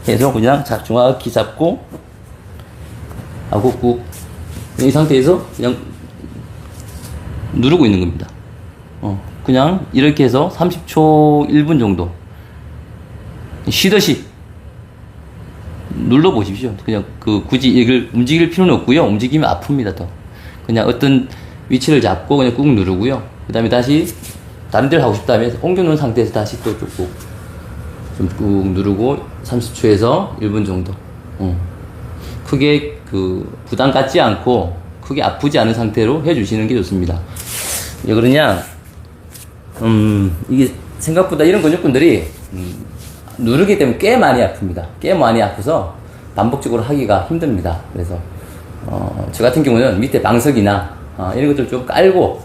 해서 그냥 정확히 잡고 하고 꾹 이 상태에서 그냥 누르고 있는 겁니다. 그냥 이렇게 해서 30초 1분 정도 쉬듯이 눌러 보십시오. 그냥 굳이 이걸 움직일 필요는 없고요. 움직이면 아픕니다. 더 그냥 어떤 위치를 잡고 그냥 꾹 누르고요. 그 다음에 다시 다른 데를 하고 싶다면 옮겨 놓은 상태에서 다시 또 좀 꾹 누르고 30초에서 1분 정도 크게 부담 갖지 않고 크게 아프지 않은 상태로 해주시는 게 좋습니다. 왜 그러냐, 이게 생각보다 이런 근육군들이 누르게 되면 꽤 많이 아픕니다. 꽤 많이 아파서 반복적으로 하기가 힘듭니다. 그래서 저 같은 경우는 밑에 방석이나 이런 것들 좀 깔고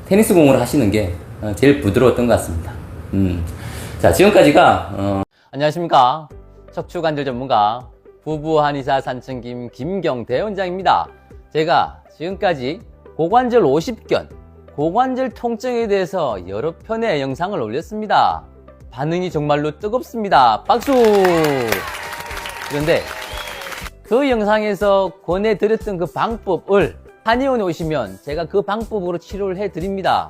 테니스 공으로 하시는 게 제일 부드러웠던 것 같습니다. 자, 지금까지가 안녕하십니까, 척추관절 전문가 부부 한의사 산청김 김경태 원장입니다. 제가 지금까지 고관절 50견, 고관절 통증에 대해서 여러 편의 영상을 올렸습니다. 반응이 정말로 뜨겁습니다. 박수! 그런데 그 영상에서 권해드렸던 그 방법을 한의원에 오시면 제가 그 방법으로 치료를 해드립니다.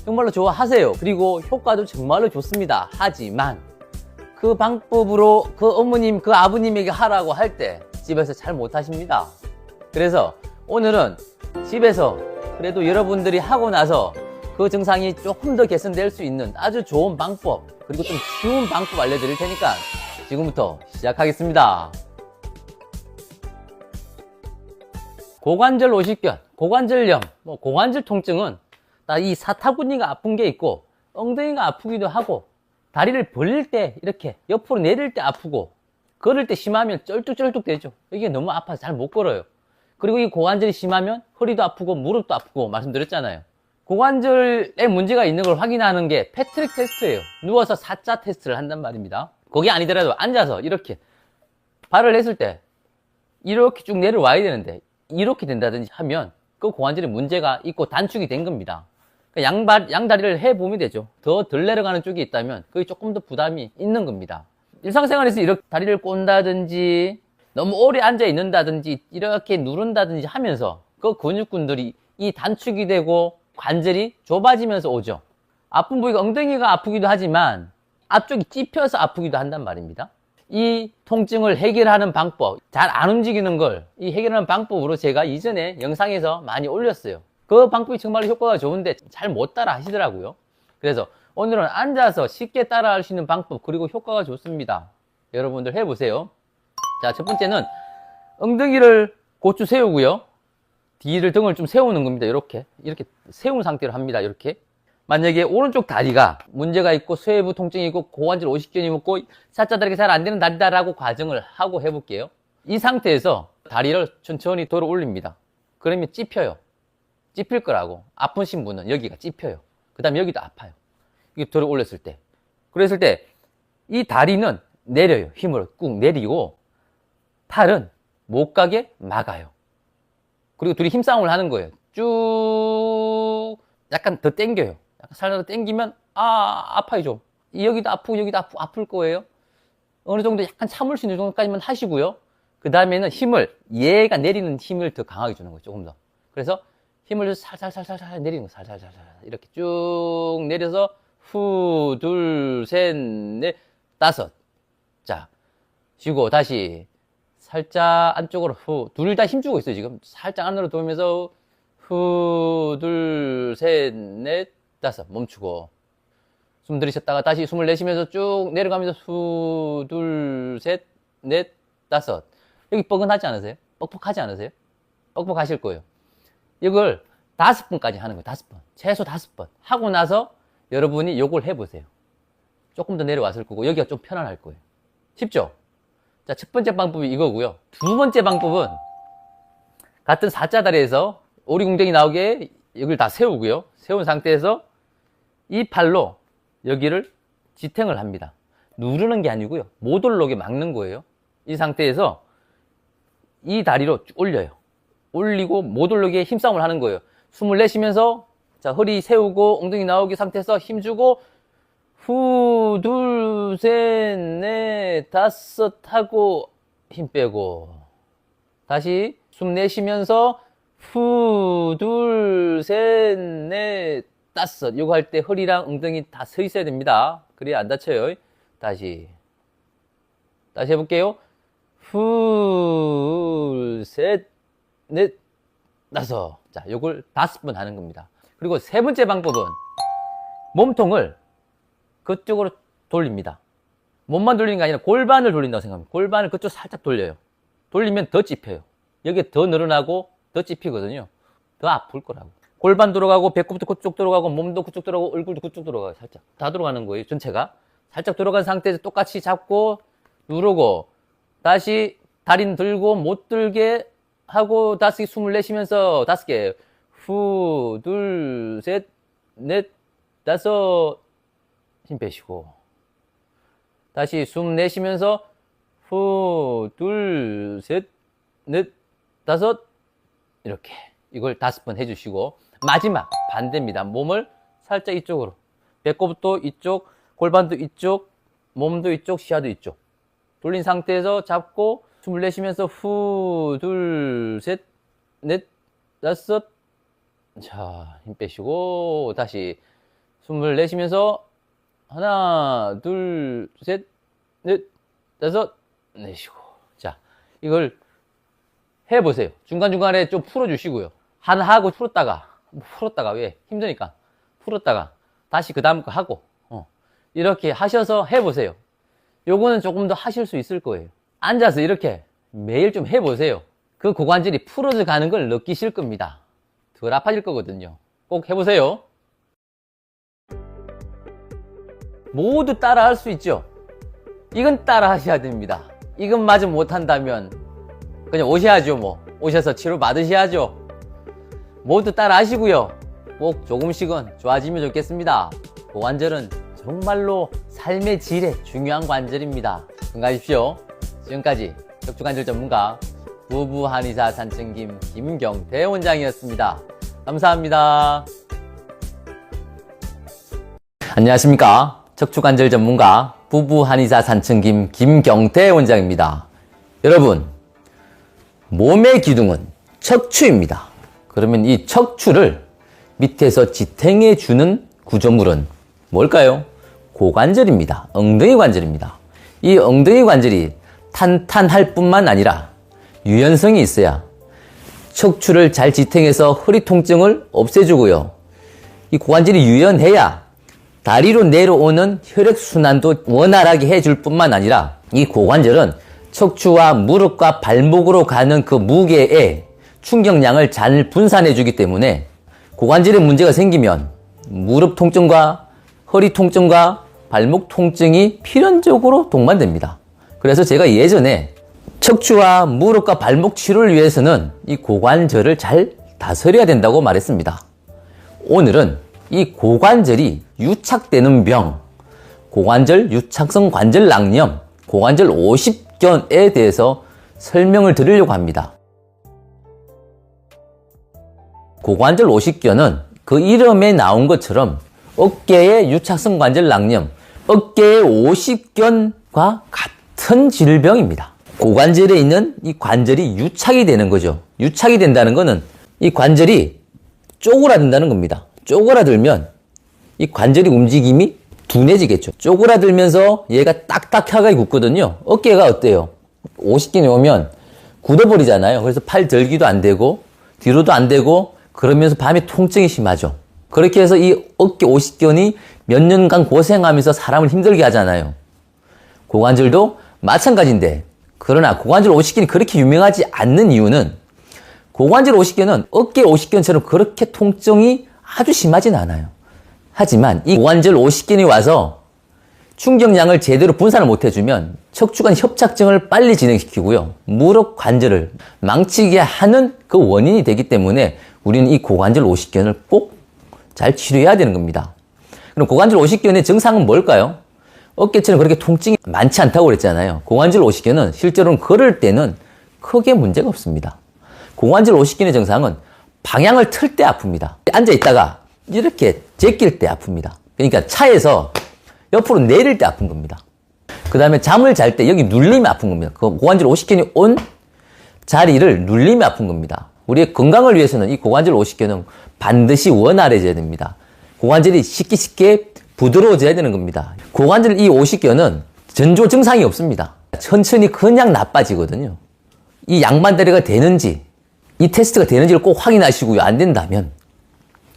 정말로 좋아하세요. 그리고 효과도 정말로 좋습니다. 하지만 그 방법으로 그 어머님, 그 아버님에게 하라고 할 때 집에서 잘 못하십니다. 그래서 오늘은 집에서 그래도 여러분들이 하고 나서 그 증상이 조금 더 개선될 수 있는 아주 좋은 방법, 그리고 좀 쉬운 방법 알려드릴 테니까 지금부터 시작하겠습니다. 고관절 오십견, 고관절염, 고관절 통증은 이 사타구니가 아픈 게 있고 엉덩이가 아프기도 하고 다리를 벌릴 때 이렇게 옆으로 내릴 때 아프고 걸을 때 심하면 쩔뚝쩔뚝 되죠. 이게 너무 아파서 잘 못 걸어요. 그리고 이 고관절이 심하면 허리도 아프고 무릎도 아프고 말씀드렸잖아요. 고관절에 문제가 있는 걸 확인하는 게 패트릭 테스트예요. 누워서 사자 테스트를 한단 말입니다. 거기 아니더라도 앉아서 이렇게 발을 했을 때 이렇게 쭉 내려와야 되는데 이렇게 된다든지 하면 그 고관절에 문제가 있고 단축이 된 겁니다. 양다리를 해보면 되죠. 더 덜 내려가는 쪽이 있다면 그게 조금 더 부담이 있는 겁니다. 일상생활에서 이렇게 다리를 꼰다든지 너무 오래 앉아 있는다든지 이렇게 누른다든지 하면서 그 근육군들이 이 단축이 되고 관절이 좁아지면서 오죠. 아픈 부위가 엉덩이가 아프기도 하지만 앞쪽이 찝혀서 아프기도 한단 말입니다. 이 통증을 해결하는 방법, 잘 안 움직이는 걸 이 해결하는 방법으로 제가 이전에 영상에서 많이 올렸어요. 그 방법이 정말 효과가 좋은데 잘 못 따라 하시더라고요. 그래서 오늘은 앉아서 쉽게 따라 할 수 있는 방법, 그리고 효과가 좋습니다. 여러분들 해보세요. 자, 첫 번째는 엉덩이를 고추 세우고요. 뒤를 등을 좀 세우는 겁니다. 이렇게 세운 상태로 합니다. 이렇게. 만약에 오른쪽 다리가 문제가 있고 쇄부 통증이 있고 고관절 50견이 있고 사자다리가 잘 안 되는 다리다라고 가정을 하고 해볼게요. 이 상태에서 다리를 천천히 들어 올립니다. 그러면 찝혀요. 찝힐 거라고. 아프신 분은 여기가 찝혀요. 그 다음에 여기도 아파요. 이게 들어 올렸을 때. 그랬을 때 이 다리는 내려요. 힘으로 꾹 내리고 팔은 못 가게 막아요. 그리고 둘이 힘싸움을 하는 거예요. 쭉 약간 더 당겨요. 약간 살살 당기면 아파요 좀. 여기도 아프고 여기도 아플 거예요. 어느 정도 약간 참을 수 있는 정도까지만 하시고요. 그 다음에는 힘을, 얘가 내리는 힘을 더 강하게 주는 거예요. 조금 더. 그래서 힘을 살살살살 내리는 거. 살살살살 이렇게 쭉 내려서 후, 둘, 셋, 넷, 다섯. 자, 쉬고 다시 살짝 안쪽으로 후, 둘 다 힘주고 있어요. 지금 살짝 안으로 돌면서 후, 둘, 셋, 넷, 다섯. 멈추고 숨 들이셨다가 다시 숨을 내쉬면서 쭉 내려가면서 후, 둘, 셋, 넷, 다섯. 여기 뻐근하지 않으세요? 뻑뻑하지 않으세요? 뻑뻑하실 거예요. 이걸 5번까지 하는 거예요. 5번. 최소 5번. 하고 나서 여러분이 요걸 해보세요. 조금 더 내려왔을 거고 여기가 좀 편안할 거예요. 쉽죠? 자, 첫 번째 방법이 이거고요. 두 번째 방법은 같은 사자다리에서 오리궁뎅이 나오게 여기를 다 세우고요. 세운 상태에서 이 팔로 여기를 지탱을 합니다. 누르는 게 아니고요. 못 올라오게 막는 거예요. 이 상태에서 이 다리로 쭉 올려요. 올리고 못 올라오게 힘싸움을 하는 거예요. 숨을 내쉬면서 자, 허리 세우고 엉덩이 나오기 상태에서 힘주고 후, 둘, 셋, 넷, 다섯 하고 힘 빼고 다시 숨 내쉬면서 후, 둘, 셋, 넷, 다섯. 요거 할 때 허리랑 엉덩이 다 서 있어야 됩니다. 그래야 안 다쳐요. 다시 해볼게요. 후, 셋, 넷, 다섯. 자, 요걸 5번 하는 겁니다. 그리고 세 번째 방법은 몸통을 그쪽으로 돌립니다. 몸만 돌리는 게 아니라 골반을 돌린다고 생각합니다. 골반을 그쪽 살짝 돌려요. 돌리면 더 찝혀요. 여기에 더 늘어나고 더 찝히거든요. 더 아플 거라고. 골반 들어가고 배꼽도 그쪽 들어가고 몸도 그쪽 들어가고 얼굴도 그쪽 들어가요. 살짝 다 들어가는 거예요. 전체가 살짝 들어간 상태에서 똑같이 잡고 누르고 다시 다리는 들고 못 들게 하고 다시 숨을 내쉬면서 5개 후, 둘, 셋, 넷, 다섯 힘 빼시고 다시 숨 내쉬면서 후, 둘, 셋, 넷, 다섯 이렇게 이걸 5번 해주시고 마지막 반대입니다. 몸을 살짝 이쪽으로 배꼽도 이쪽, 골반도 이쪽, 몸도 이쪽, 시야도 이쪽 돌린 상태에서 잡고 숨을 내쉬면서 후, 둘, 셋, 넷, 다섯 자, 힘 빼시고 다시 숨을 내쉬면서 하나, 둘, 셋, 넷, 다섯 내쉬고 자, 이걸 해보세요. 중간중간에 좀 풀어주시고요. 하나 하고 풀었다가 왜? 힘드니까 풀었다가 다시 그 다음 거 하고 이렇게 하셔서 해보세요. 요거는 조금 더 하실 수 있을 거예요. 앉아서 이렇게 매일 좀 해보세요. 그 고관절이 풀어져 가는 걸 느끼실 겁니다. 덜 아파질 거거든요. 꼭 해보세요. 모두 따라 할 수 있죠. 이건 따라 하셔야 됩니다. 이것마저 못한다면 그냥 오셔야죠. 뭐 오셔서 치료 받으셔야죠. 모두 따라 하시고요. 꼭 조금씩은 좋아지면 좋겠습니다. 고관절은 정말로 삶의 질에 중요한 관절입니다. 건강하십시오. 지금까지 척추관절 전문가 부부 한의사 산청김 김경태 원장이었습니다. 감사합니다. 안녕하십니까. 척추관절 전문가 부부 한의사 산청김 김경태 원장입니다. 여러분, 몸의 기둥은 척추입니다. 그러면 이 척추를 밑에서 지탱해 주는 구조물은 뭘까요? 고관절입니다. 엉덩이 관절입니다. 이 엉덩이 관절이 탄탄할 뿐만 아니라 유연성이 있어야 척추를 잘 지탱해서 허리 통증을 없애주고요. 이 고관절이 유연해야 다리로 내려오는 혈액순환도 원활하게 해줄 뿐만 아니라 이 고관절은 척추와 무릎과 발목으로 가는 그 무게의 충격량을 잘 분산해 주기 때문에 고관절에 문제가 생기면 무릎 통증과 허리 통증과 발목 통증이 필연적으로 동반됩니다. 그래서 제가 예전에 척추와 무릎과 발목 치료를 위해서는 이 고관절을 잘 다스려야 된다고 말했습니다. 오늘은 이 고관절이 유착되는 병, 고관절 유착성 관절낭염, 고관절 오십견에 대해서 설명을 드리려고 합니다. 고관절 오십견은 그 이름에 나온 것처럼 어깨의 유착성 관절낭염, 어깨의 오십견과 같은 질병입니다. 고관절에 있는 이 관절이 유착이 되는 거죠. 유착이 된다는 것은 이 관절이 쪼그라든다는 겁니다. 쪼그라들면 이 관절이 움직임이 둔해지겠죠. 쪼그라들면서 얘가 딱딱하게 굳거든요. 어깨가 어때요? 50견이 오면 굳어버리잖아요. 그래서 팔 들기도 안 되고 뒤로도 안 되고 그러면서 밤에 통증이 심하죠. 그렇게 해서 이 어깨 50견이 몇 년간 고생하면서 사람을 힘들게 하잖아요. 고관절도 마찬가지인데, 그러나 고관절 50견이 그렇게 유명하지 않는 이유는 고관절 50견은 어깨 50견처럼 그렇게 통증이 아주 심하진 않아요. 하지만 이 고관절 50견이 와서 충격량을 제대로 분산을 못 해주면 척추관 협착증을 빨리 진행시키고요. 무릎 관절을 망치게 하는 그 원인이 되기 때문에 우리는 이 고관절 오십견을 꼭 잘 치료해야 되는 겁니다. 그럼 고관절 오십견의 증상은 뭘까요? 어깨처럼 그렇게 통증이 많지 않다고 그랬잖아요. 고관절 오십견은 실제로는 걸을 때는 크게 문제가 없습니다. 고관절 오십견의 증상은 방향을 틀 때 아픕니다. 앉아있다가 이렇게 제낄 때 아픕니다. 그러니까 차에서 옆으로 내릴 때 아픈 겁니다. 그 다음에 잠을 잘 때 여기 눌림이 아픈 겁니다. 그 고관절 오십견이 온 자리를 눌림이 아픈 겁니다. 우리의 건강을 위해서는 이 고관절 오십견은 반드시 원활해져야 됩니다. 고관절이 쉽게 부드러워져야 되는 겁니다. 고관절 이 오십견은 전조 증상이 없습니다. 천천히 그냥 나빠지거든요. 이 양반다리가 되는지 이 테스트가 되는지를 꼭 확인하시고요. 안 된다면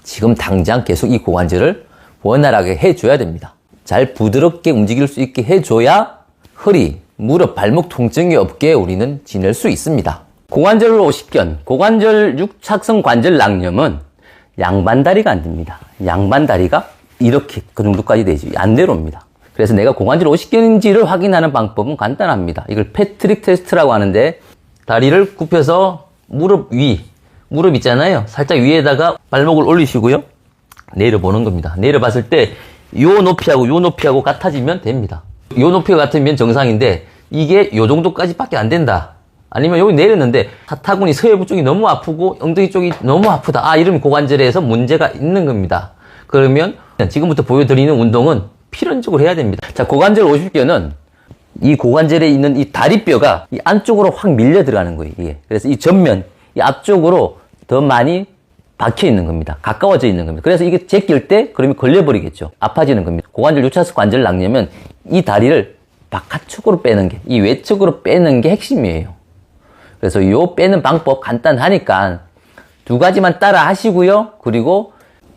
지금 당장 계속 이 고관절을 원활하게 해줘야 됩니다. 잘 부드럽게 움직일 수 있게 해줘야 허리, 무릎, 발목 통증이 없게 우리는 지낼 수 있습니다. 고관절 오십견, 고관절 육착성 관절 낭염은 양반다리가 안 됩니다. 양반다리가 이렇게 그 정도까지 되지 안 내려옵니다. 그래서 내가 고관절 오십견인지를 확인하는 방법은 간단합니다. 이걸 패트릭 테스트라고 하는데 다리를 굽혀서 무릎 있잖아요. 살짝 위에다가 발목을 올리시고요. 내려보는 겁니다. 내려봤을 때 요 높이하고 같아지면 됩니다. 요 높이가 같으면 정상인데 이게 요 정도까지밖에 안 된다. 아니면 여기 내렸는데 사타구니 서해부 쪽이 너무 아프고 엉덩이 쪽이 너무 아프다. 아, 이러면 고관절에서 문제가 있는 겁니다. 그러면 지금부터 보여드리는 운동은 필연적으로 해야 됩니다. 자, 고관절 오십견은 이 고관절에 있는 이 다리뼈가 이 안쪽으로 확 밀려 들어가는 거예요. 이게. 그래서 이 전면, 이 앞쪽으로 더 많이 박혀 있는 겁니다. 가까워져 있는 겁니다. 그래서 이게 제낄 때 그러면 걸려버리겠죠. 아파지는 겁니다. 고관절 유차성 관절 낭염은 이 다리를 바깥쪽으로 빼는 게, 이 외측으로 빼는 게 핵심이에요. 그래서 요 빼는 방법 간단하니까 두 가지만 따라 하시고요. 그리고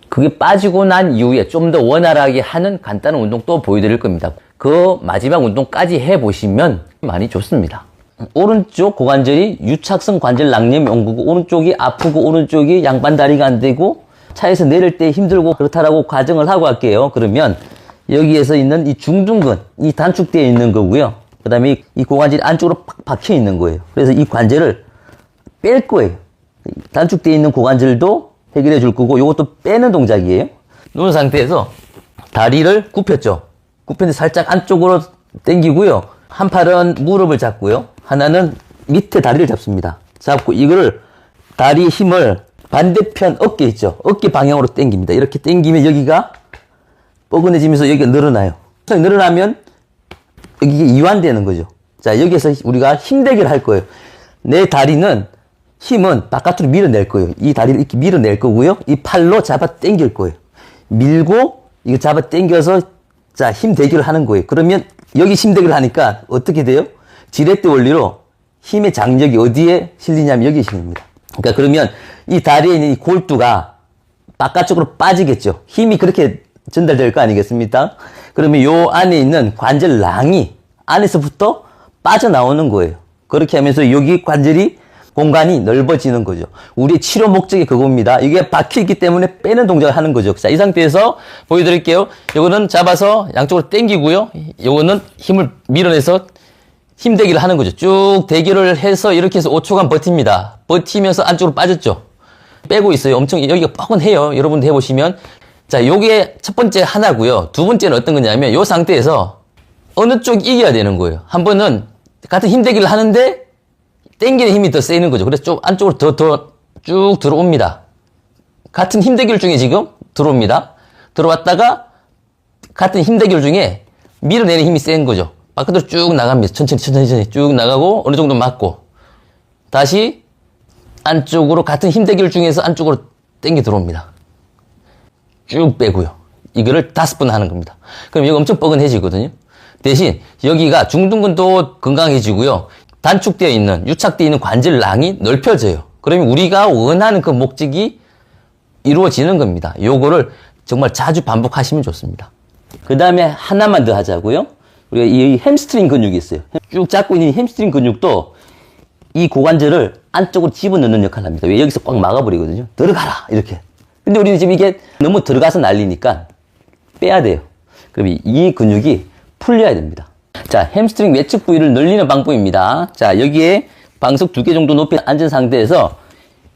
그게 빠지고 난 이후에 좀 더 원활하게 하는 간단한 운동 또 보여드릴 겁니다. 그 마지막 운동까지 해보시면 많이 좋습니다. 오른쪽 고관절이 유착성 관절 낭염이 온 거고 오른쪽이 아프고 오른쪽이 양반다리가 안 되고 차에서 내릴 때 힘들고 그렇다라고 가정을 하고 할게요. 그러면 여기에서 있는 이 중둔근, 이 단축되어 있는 거고요. 그 다음에 이 고관절이 안쪽으로 팍 박혀 있는 거예요. 그래서 이 관절을 뺄 거예요. 단축되어 있는 고관절도 해결해 줄 거고 이것도 빼는 동작이에요. 누운 상태에서 다리를 굽혔죠. 굽혔는데 살짝 안쪽으로 당기고요. 한 팔은 무릎을 잡고요. 하나는 밑에 다리를 잡습니다. 잡고 이거를 다리의 힘을 반대편 어깨 있죠. 어깨 방향으로 당깁니다. 이렇게 당기면 여기가 뻐근해지면서 여기가 늘어나요. 늘어나면 여기가 이완되는 거죠. 자, 여기에서 우리가 힘대기를 할 거예요. 내 다리는 힘은 바깥으로 밀어낼 거예요. 이 다리를 이렇게 밀어낼 거고요. 이 팔로 잡아 당길 거예요. 밀고 이거 잡아 당겨서 자, 힘 대기를 하는 거예요. 그러면 여기 힘 대기를 하니까 어떻게 돼요? 지렛대 원리로 힘의 장력이 어디에 실리냐면 여기에 실립니다. 그러니까 그러면 이 다리에 있는 이 골두가 바깥쪽으로 빠지겠죠. 힘이 그렇게 전달될 거 아니겠습니까? 그러면 요 안에 있는 관절낭이 안에서부터 빠져나오는 거예요. 그렇게 하면서 여기 관절이 공간이 넓어지는 거죠. 우리의 치료 목적이 그겁니다. 이게 박혀있기 때문에 빼는 동작을 하는 거죠. 자, 이 상태에서 보여드릴게요. 요거는 잡아서 양쪽으로 당기고요. 요거는 힘을 밀어내서 힘대기를 하는 거죠. 쭉 대기를 해서 이렇게 해서 5초간 버팁니다. 버티면서 안쪽으로 빠졌죠. 빼고 있어요. 엄청 여기가 뻐근해요. 여러분도 해보시면. 자, 요게 첫 번째 하나고요. 두 번째는 어떤 거냐면 요 상태에서 어느 쪽이 이겨야 되는 거예요. 한 번은 같은 힘대기를 하는데 당기는 힘이 더 세는 거죠. 그래서 좀 안쪽으로 더 쭉 들어옵니다. 같은 힘대결 중에 지금 들어옵니다. 들어왔다가 같은 힘대결 중에 밀어내는 힘이 센 거죠. 바깥으로 쭉 나갑니다. 천천히 쭉 나가고 어느 정도 맞고 다시 안쪽으로 같은 힘대결 중에서 안쪽으로 당겨 들어옵니다. 쭉 빼고요. 이거를 5번 하는 겁니다. 그럼 여기 엄청 뻐근해지거든요. 대신 여기가 중둔근도 건강해지고요. 단축되어 있는, 유착되어 있는 관절낭이 넓혀져요. 그러면 우리가 원하는 그 목적이 이루어지는 겁니다. 요거를 정말 자주 반복하시면 좋습니다. 그 다음에 하나만 더 하자고요. 우리가 이 햄스트링 근육이 있어요. 쭉 잡고 있는 햄스트링 근육도 이 고관절을 안쪽으로 집어넣는 역할을 합니다. 왜 여기서 꽉 막아버리거든요. 들어가라! 이렇게. 근데 우리는 지금 이게 너무 들어가서 난리니까 빼야 돼요. 그럼 이 근육이 풀려야 됩니다. 자, 햄스트링 외측 부위를 늘리는 방법입니다. 자, 여기에 방석 2개 정도 높이 앉은 상태에서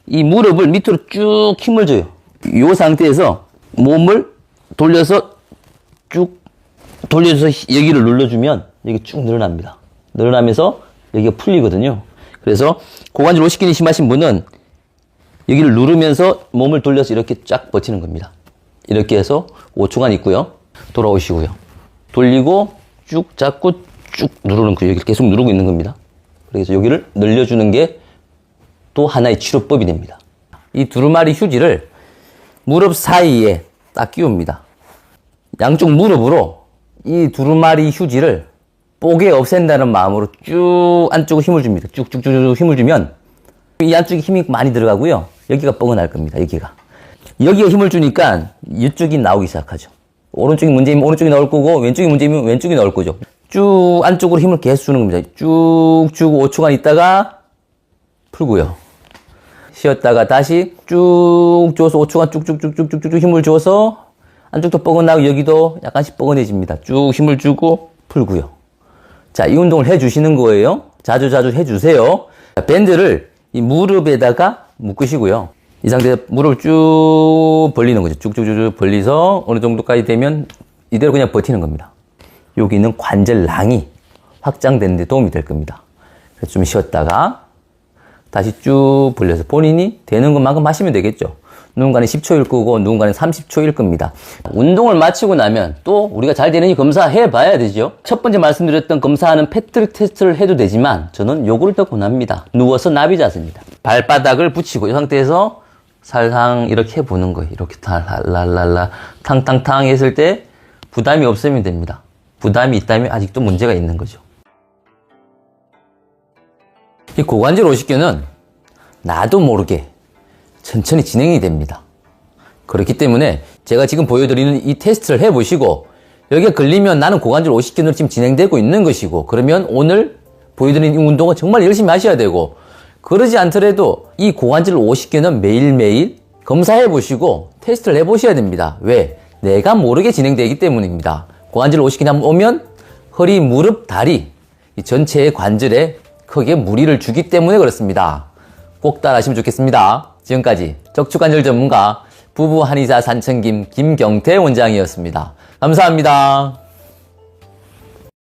이 무릎을 밑으로 쭉 힘을 줘요. 이 상태에서 몸을 돌려서 쭉 돌려줘서 여기를 눌러주면 여기 쭉 늘어납니다. 늘어나면서 여기가 풀리거든요. 그래서 고관절 오십견이 심하신 분은 여기를 누르면서 몸을 돌려서 이렇게 쫙 버티는 겁니다. 이렇게 해서 5초간 있고요. 돌아오시고요. 돌리고 쭉 잡고 쭉 누르는 거예요. 여기를 계속 누르고 있는 겁니다. 그래서 여기를 늘려주는 게 또 하나의 치료법이 됩니다. 이 두루마리 휴지를 무릎 사이에 딱 끼웁니다. 양쪽 무릎으로 이 두루마리 휴지를 뽀개 없앤다는 마음으로 쭉 안쪽으로 힘을 줍니다. 쭉쭉쭉 힘을 주면 이 안쪽에 힘이 많이 들어가고요. 여기가 뻐근할 겁니다. 여기가 힘을 주니까 이쪽이 나오기 시작하죠. 오른쪽이 문제이면 오른쪽이 나올 거고 왼쪽이 문제이면 왼쪽이 나올 거죠. 쭉 안쪽으로 힘을 계속 주는 겁니다. 쭉 주고 5초간 있다가 풀고요. 쉬었다가 다시 쭉 줘서 5초간 쭉쭉쭉쭉쭉 힘을 줘서 안쪽도 뻐근하고 여기도 약간씩 뻐근해집니다. 쭉 힘을 주고 풀고요. 자, 이 운동을 해주시는 거예요. 자주 해주세요. 밴드를 이 무릎에다가 묶으시고요. 이 상태에서 무릎을 쭉 벌리는 거죠. 쭉쭉쭉 벌리서 어느 정도까지 되면 이대로 그냥 버티는 겁니다. 여기 있는 관절낭이 확장되는 데 도움이 될 겁니다. 그래서 좀 쉬었다가 다시 쭉 벌려서 본인이 되는 것만큼 하시면 되겠죠. 누군가는 10초일 거고 누군가는 30초일 겁니다. 운동을 마치고 나면 또 우리가 잘 되는지 검사해 봐야 되죠. 첫 번째 말씀드렸던 검사하는 패트릭 테스트를 해도 되지만 저는 요거를 더 권합니다. 누워서 나비 자세입니다. 발바닥을 붙이고 이 상태에서 살상 이렇게 해보는 거예요. 이렇게 랄랄랄라 탕탕탕 했을 때 부담이 없으면 됩니다. 부담이 있다면 아직도 문제가 있는 거죠. 이 고관절 오십견은 나도 모르게 천천히 진행이 됩니다. 그렇기 때문에 제가 지금 보여드리는 이 테스트를 해보시고 여기에 걸리면 나는 고관절 오십견으로 지금 진행되고 있는 것이고 그러면 오늘 보여드리는 이 운동은 정말 열심히 하셔야 되고 그러지 않더라도 이 고관절 오십견은 매일매일 검사해 보시고 테스트를 해보셔야 됩니다. 왜? 내가 모르게 진행되기 때문입니다. 고관절 오십견이 한번 오면 허리, 무릎, 다리 이 전체의 관절에 크게 무리를 주기 때문에 그렇습니다. 꼭 따라하시면 좋겠습니다. 지금까지 척추관절 전문가 부부 한의사 산천김 김경태 원장이었습니다. 감사합니다.